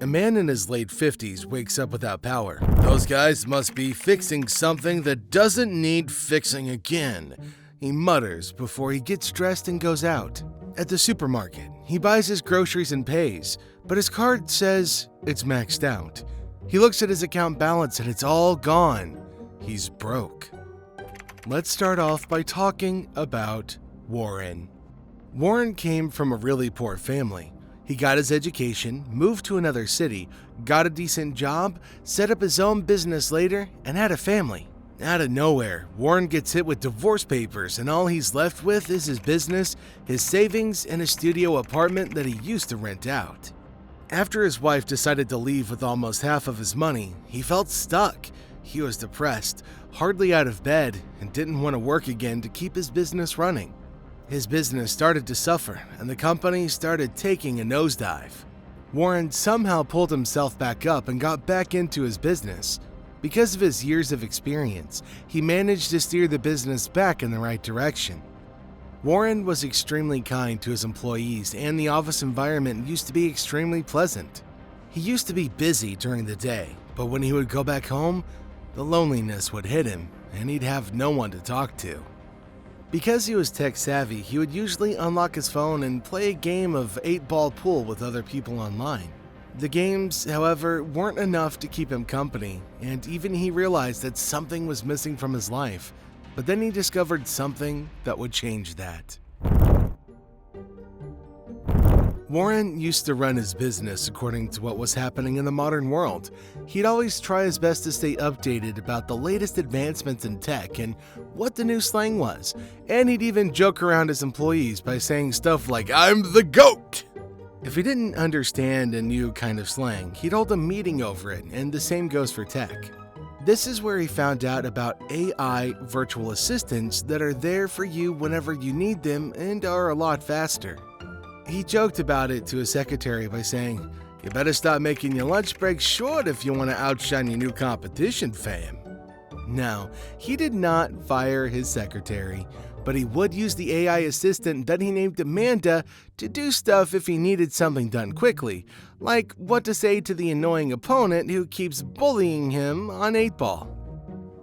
man in his late 50s wakes up without power. Those guys must be fixing something that doesn't need fixing again, he mutters before he gets dressed and goes out. At the supermarket, he buys his groceries and pays, but his card says it's maxed out. He looks at his account balance and it's all gone. He's broke. Let's start off by talking about Warren. Warren came from a really poor family. He got his education, moved to another city, got a decent job, set up his own business later, and had a family. Out of nowhere, Warren gets hit with divorce papers, and all he's left with is his business, his savings, and a studio apartment that he used to rent out. After his wife decided to leave with almost half of his money, he felt stuck. He was depressed, hardly out of bed, and didn't want to work again to keep his business running. His business started to suffer, and the company started taking a nosedive. Warren somehow pulled himself back up and got back into his business. Because of his years of experience, he managed to steer the business back in the right direction. Warren was extremely kind to his employees, and the office environment used to be extremely pleasant. He used to be busy during the day, but when he would go back home, the loneliness would hit him, and he'd have no one to talk to. Because he was tech-savvy, he would usually unlock his phone and play a game of 8-ball pool with other people online. The games, however, weren't enough to keep him company, and even he realized that something was missing from his life. But then he discovered something that would change that. Warren used to run his business according to what was happening in the modern world. He'd always try his best to stay updated about the latest advancements in tech and what the new slang was, and he'd even joke around his employees by saying stuff like, "I'm the GOAT!" If he didn't understand a new kind of slang, he'd hold a meeting over it, and the same goes for tech. This is where he found out about AI virtual assistants that are there for you whenever you need them and are a lot faster. He joked about it to his secretary by saying, "You better stop making your lunch break short if you want to outshine your new competition, fam." Now, he did not fire his secretary, but he would use the AI assistant that he named Amanda to do stuff if he needed something done quickly, like what to say to the annoying opponent who keeps bullying him on 8-ball.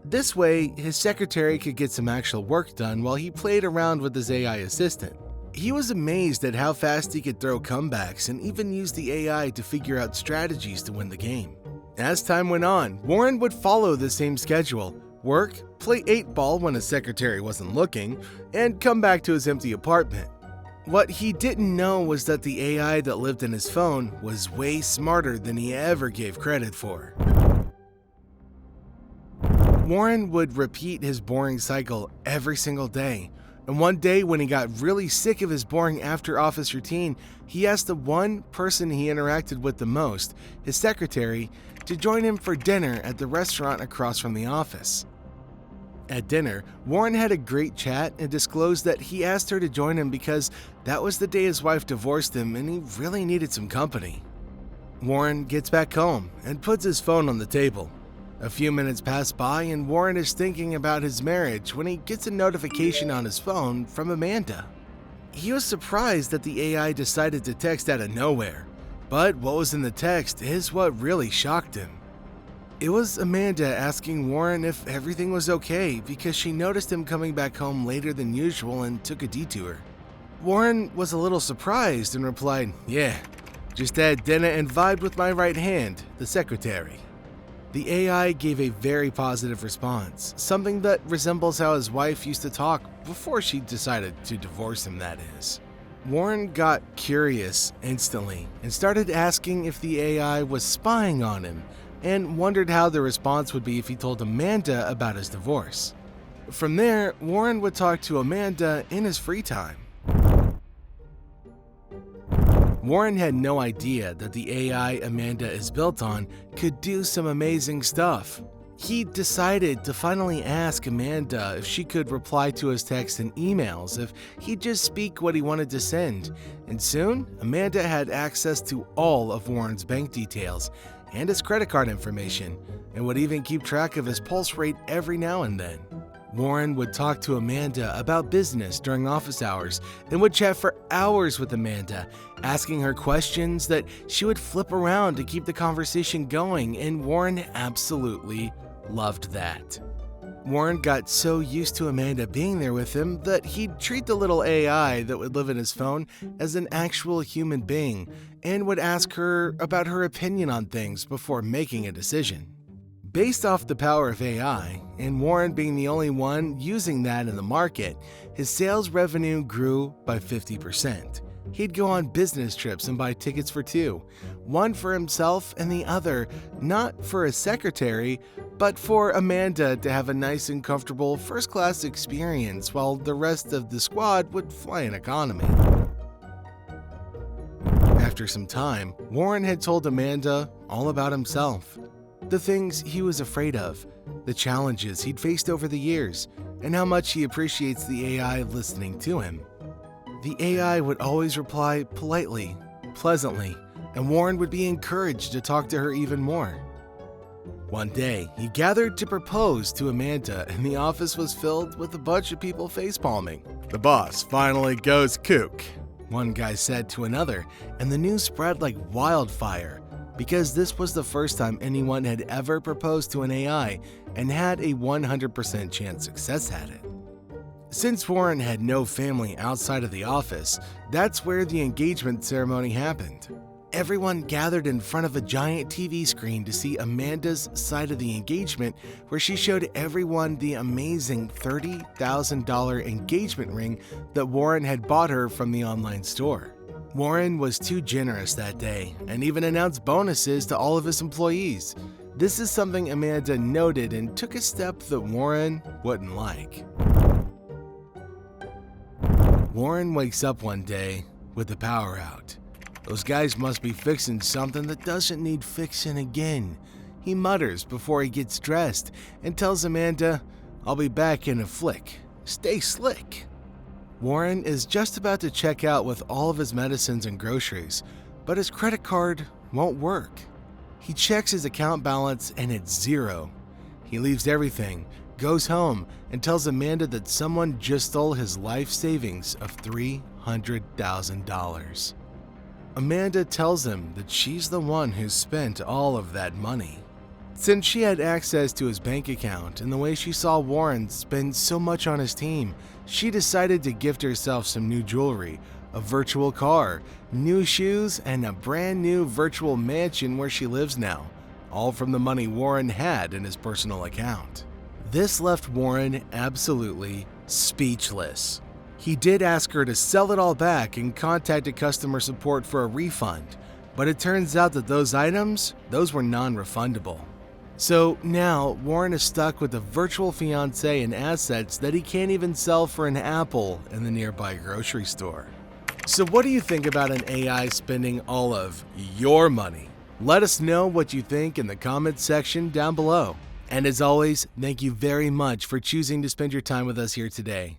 This way, his secretary could get some actual work done while he played around with his AI assistant. He was amazed at how fast he could throw comebacks and even use the AI to figure out strategies to win the game. As time went on, Warren would follow the same schedule: work, play 8-ball when his secretary wasn't looking, and come back to his empty apartment. What he didn't know was that the AI that lived in his phone was way smarter than he ever gave credit for. Warren would repeat his boring cycle every single day. And one day, when he got really sick of his boring after-office routine, he asked the one person he interacted with the most, his secretary, to join him for dinner at the restaurant across from the office. At dinner, Warren had a great chat and disclosed that he asked her to join him because that was the day his wife divorced him and he really needed some company. Warren gets back home and puts his phone on the table. A few minutes pass by and Warren is thinking about his marriage when he gets a notification on his phone from Amanda. He was surprised that the AI decided to text out of nowhere, but what was in the text is what really shocked him. It was Amanda asking Warren if everything was okay because she noticed him coming back home later than usual and took a detour. Warren was a little surprised and replied, "Yeah, just had dinner and vibed with my right hand, the secretary." The AI gave a very positive response, something that resembles how his wife used to talk before she decided to divorce him, that is. Warren got curious instantly and started asking if the AI was spying on him and wondered how the response would be if he told Amanda about his divorce. From there, Warren would talk to Amanda in his free time. Warren had no idea that the AI Amanda is built on could do some amazing stuff. He decided to finally ask Amanda if she could reply to his texts and emails if he'd just speak what he wanted to send, and soon Amanda had access to all of Warren's bank details and his credit card information, and would even keep track of his pulse rate every now and then. Warren would talk to Amanda about business during office hours and would chat for hours with Amanda, asking her questions that she would flip around to keep the conversation going, and Warren absolutely loved that. Warren got so used to Amanda being there with him that he'd treat the little AI that would live in his phone as an actual human being and would ask her about her opinion on things before making a decision. Based off the power of AI, and Warren being the only one using that in the market, his sales revenue grew by 50%. He'd go on business trips and buy tickets for two, one for himself and the other not for a secretary, but for Amanda to have a nice and comfortable first-class experience while the rest of the squad would fly in economy. After some time, Warren had told Amanda all about himself. The things he was afraid of, the challenges he'd faced over the years, and how much he appreciates the AI listening to him. The AI would always reply politely, pleasantly, and Warren would be encouraged to talk to her even more. One day, he gathered to propose to Amanda, and the office was filled with a bunch of people facepalming. "The boss finally goes kook," one guy said to another, and the news spread like wildfire, because this was the first time anyone had ever proposed to an AI and had a 100% chance success at it. Since Warren had no family outside of the office, that's where the engagement ceremony happened. Everyone gathered in front of a giant TV screen to see Amanda's side of the engagement, where she showed everyone the amazing $30,000 engagement ring that Warren had bought her from the online store. Warren was too generous that day and even announced bonuses to all of his employees. This is something Amanda noted and took a step that Warren wouldn't like. Warren wakes up one day with the power out. Those guys must be fixing something that doesn't need fixing again. He mutters before he gets dressed and tells Amanda, "I'll be back in a flick. Stay slick." Warren is just about to check out with all of his medicines and groceries, but his credit card won't work. He checks his account balance and it's zero. He leaves everything, goes home, and tells Amanda that someone just stole his life savings of $300,000. Amanda tells him that she's the one who spent all of that money. Since she had access to his bank account and the way she saw Warren spend so much on his team, she decided to gift herself some new jewelry, a virtual car, new shoes, and a brand new virtual mansion where she lives now, all from the money Warren had in his personal account. This left Warren absolutely speechless. He did ask her to sell it all back and contacted customer support for a refund, but it turns out that those items, those were non-refundable. So now Warren is stuck with a virtual fiancé and assets that he can't even sell for an apple in the nearby grocery store. So what do you think about an AI spending all of your money? Let us know what you think in the comments section down below. And as always, thank you very much for choosing to spend your time with us here today.